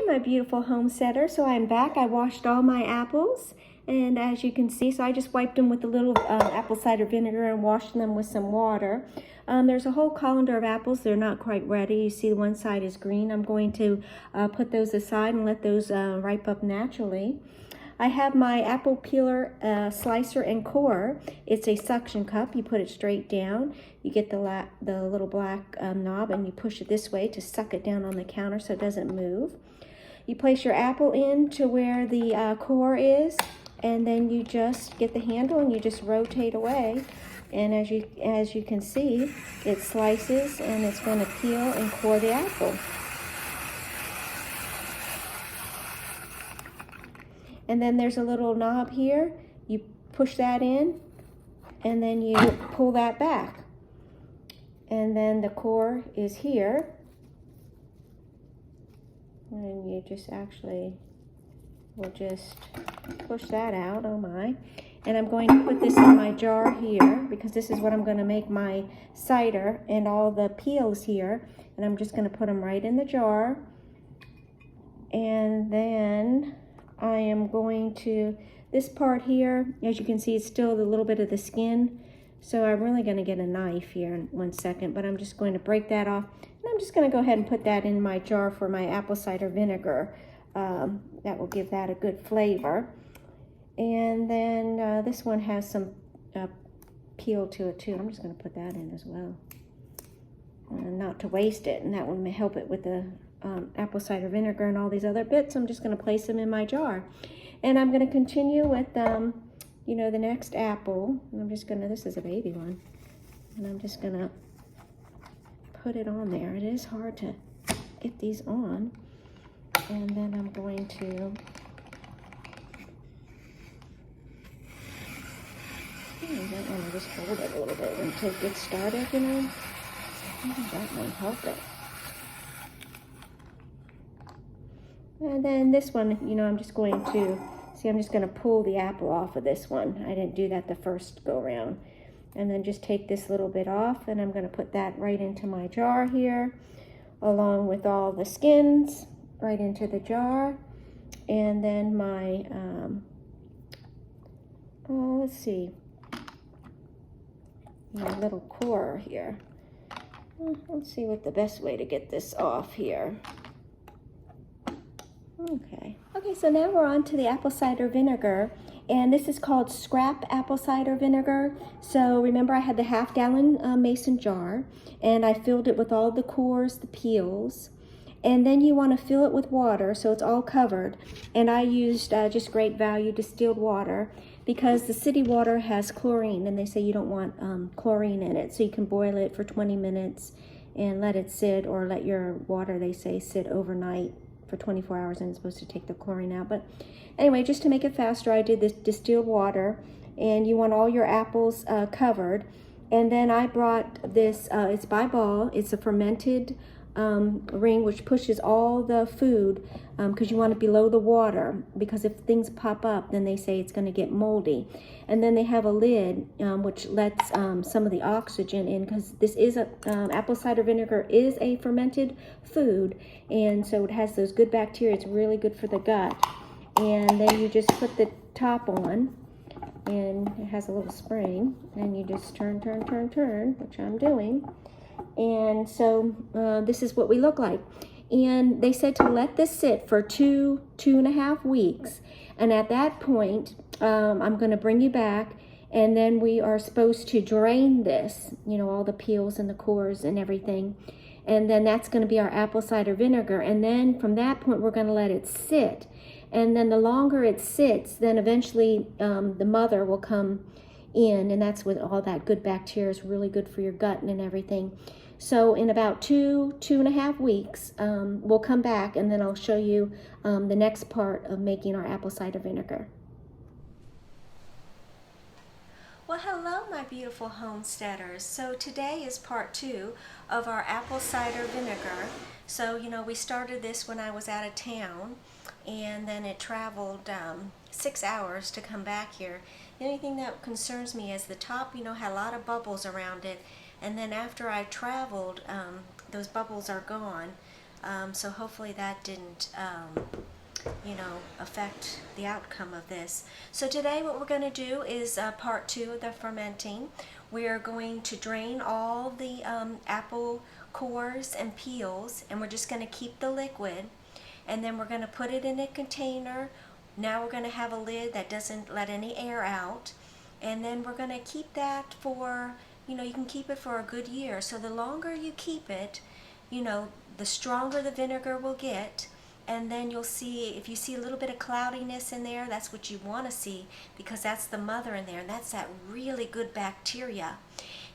my beautiful homesteader. So I'm back. I washed all my apples, and as you can see, so I just wiped them with a little apple cider vinegar and washed them with some water. There's a whole colander of apples. They're not quite ready. You see one side is green. I'm going to put those aside and let those ripe up naturally. I have my apple peeler slicer and core. It's a suction cup. You put it straight down. You get the little black knob and you push it this way to suck it down on the counter so it doesn't move. You place your apple in to where the core is, and then you just get the handle and you just rotate away. And as you can see, it slices and it's going to peel and core the apple. And then there's a little knob here. You push that in, and then you pull that back. And then the core is here. And you just will just push that out, oh my. And I'm going to put this in my jar here, because this is what I'm going to make my cider and all the peels here. And I'm just going to put them right in the jar. And then I am going to, this part here, as you can see, it's still a little bit of the skin. So I'm really going to get a knife here in 1 second, but I'm just going to break that off. And I'm just going to go ahead and put that in my jar for my apple cider vinegar. That will give that a good flavor. And then this one has some peel to it too. I'm just going to put that in as well. Not to waste it, and that will help it with the apple cider vinegar and all these other bits. I'm just going to place them in my jar. And I'm going to continue with, you know, the next apple. And I'm just going to, this is a baby one. And I'm just going to put it on there. It is hard to get these on. And then I'm going to, you might want to just hold it a little bit until it gets started, you know. That might help it. And then this one, you know, I'm just going to pull the apple off of this one. I didn't do that the first go around. And then just take this little bit off, and I'm going to put that right into my jar here, along with all the skins right into the jar. And then my, let's see, my little core here. Let's see what the best way to get this off here. Okay, so now we're on to the apple cider vinegar, and this is called scrap apple cider vinegar. So remember, I had the half-gallon mason jar, and I filled it with all the cores, the peels, and then you want to fill it with water so it's all covered. And I used just Great Value distilled water, because the city water has chlorine, and they say you don't want chlorine in it, so you can boil it for 20 minutes and let it sit, or let your water, they say, sit overnight for 24 hours, and it's supposed to take the chlorine out. But anyway, just to make it faster, I did this distilled water, and you want all your apples covered. And then I brought this, it's by Ball, it's a fermented ring which pushes all the food, because you want it below the water, because if things pop up, then they say it's going to get moldy. And then they have a lid which lets some of the oxygen in, because this is apple cider vinegar is a fermented food, and so it has those good bacteria. It's really good for the gut. And then you just put the top on, and it has a little spring, and you just turn, which I'm doing. And so this is what we look like. And they said to let this sit for 2.5 weeks. And at that point, I'm going to bring you back, and then we are supposed to drain this, you know, all the peels and the cores and everything. And then that's going to be our apple cider vinegar. And then from that point, we're going to let it sit. And then the longer it sits, then eventually the mother will come in, and that's with all that good bacteria. Is really good for your gut and everything. So in about 2.5 weeks, we'll come back, and then I'll show you the next part of making our apple cider vinegar. Well, hello, my beautiful homesteaders. So today is part 2 of our apple cider vinegar. So, you know, we started this when I was out of town, and then it traveled 6 hours to come back here. The only thing that concerns me is the top, you know, had a lot of bubbles around it, and then after I traveled, those bubbles are gone. So hopefully that didn't affect the outcome of this. So today what we're going to do is part 2 of the fermenting. We are going to drain all the apple cores and peels, and we're just going to keep the liquid, and then we're going to put it in a container. Now we're going to have a lid that doesn't let any air out, and then we're going to keep that for, you can keep it for a good year. So the longer you keep it, the stronger the vinegar will get. And then you'll see, if you see a little bit of cloudiness in there, that's what you want to see, because that's the mother in there, and that's that really good bacteria.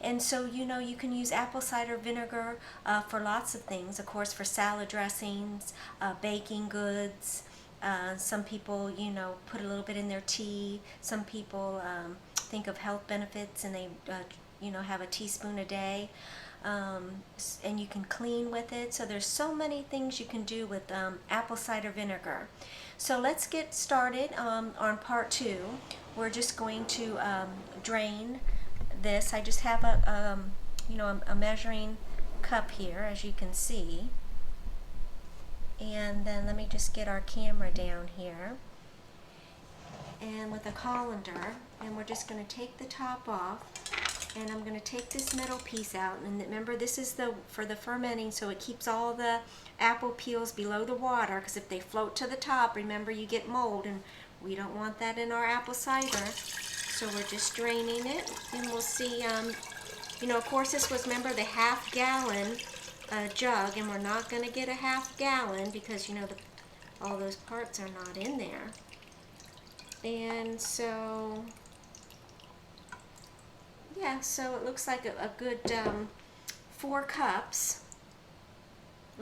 And so, you can use apple cider vinegar for lots of things. Of course, for salad dressings, baking goods. Some people, put a little bit in their tea. Some people think of health benefits, and they, have a teaspoon a day. And you can clean with it. So there's so many things you can do with apple cider vinegar. So let's get started on part 2. We're just going to drain this. I just have a measuring cup here, as you can see. And then let me just get our camera down here. And with a colander, and we're just going to take the top off. And I'm going to take this middle piece out, and remember, this is for the fermenting, so it keeps all the apple peels below the water, because if they float to the top, remember, you get mold, and we don't want that in our apple cider. So we're just draining it, and we'll see, of course, this was, remember, the half-gallon jug, and we're not going to get a half-gallon because, all those parts are not in there. And so... yeah, so it looks like a good 4 cups.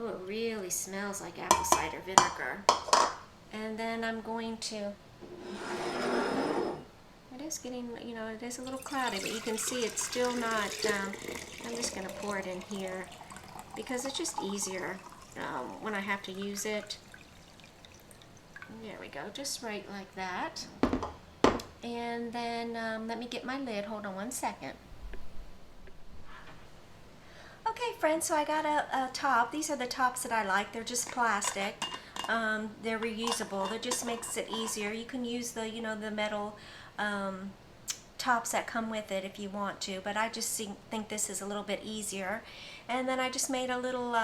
Oh, it really smells like apple cider vinegar. And then I'm going to, it is getting, it is a little cloudy, but you can see it's still not, I'm just going to pour it in here because it's just easier when I have to use it. There we go, just right like that. And then let me get my lid. Hold on one second. Okay, friends, so I got a top. These are the tops that I like. They're just plastic. They're reusable. That just makes it easier. You can use the, the metal tops that come with it if you want to, but I just think this is a little bit easier. And then I just made a little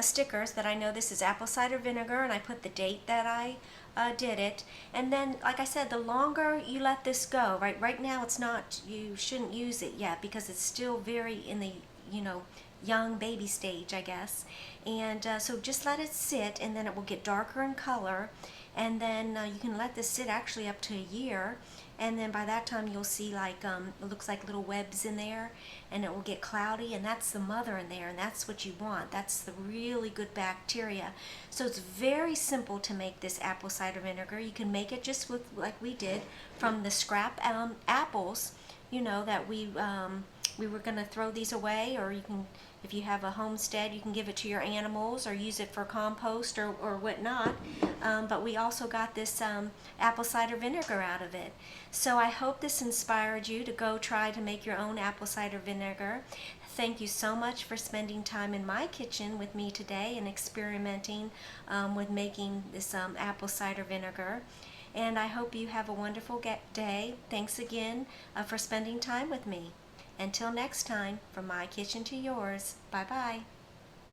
stickers that I know this is apple cider vinegar, and I put the date that I did it. And then, like I said, the longer you let this go, right now it's not, you shouldn't use it yet because it's still very in the, young baby stage, I guess. And so just let it sit, and then it will get darker in color. And then you can let this sit actually up to a year, and then by that time you'll see like it looks like little webs in there, and it will get cloudy, and that's the mother in there, and that's what you want. That's the really good bacteria. So it's very simple to make this apple cider vinegar. You can make it just with, like we did, from the scrap apples, that we were going to throw these away, or you can, if you have a homestead, you can give it to your animals or use it for compost or whatnot. But we also got this apple cider vinegar out of it. So I hope this inspired you to go try to make your own apple cider vinegar. Thank you so much for spending time in my kitchen with me today and experimenting with making this apple cider vinegar. And I hope you have a wonderful day. Thanks again for spending time with me. Until next time, from my kitchen to yours, bye-bye.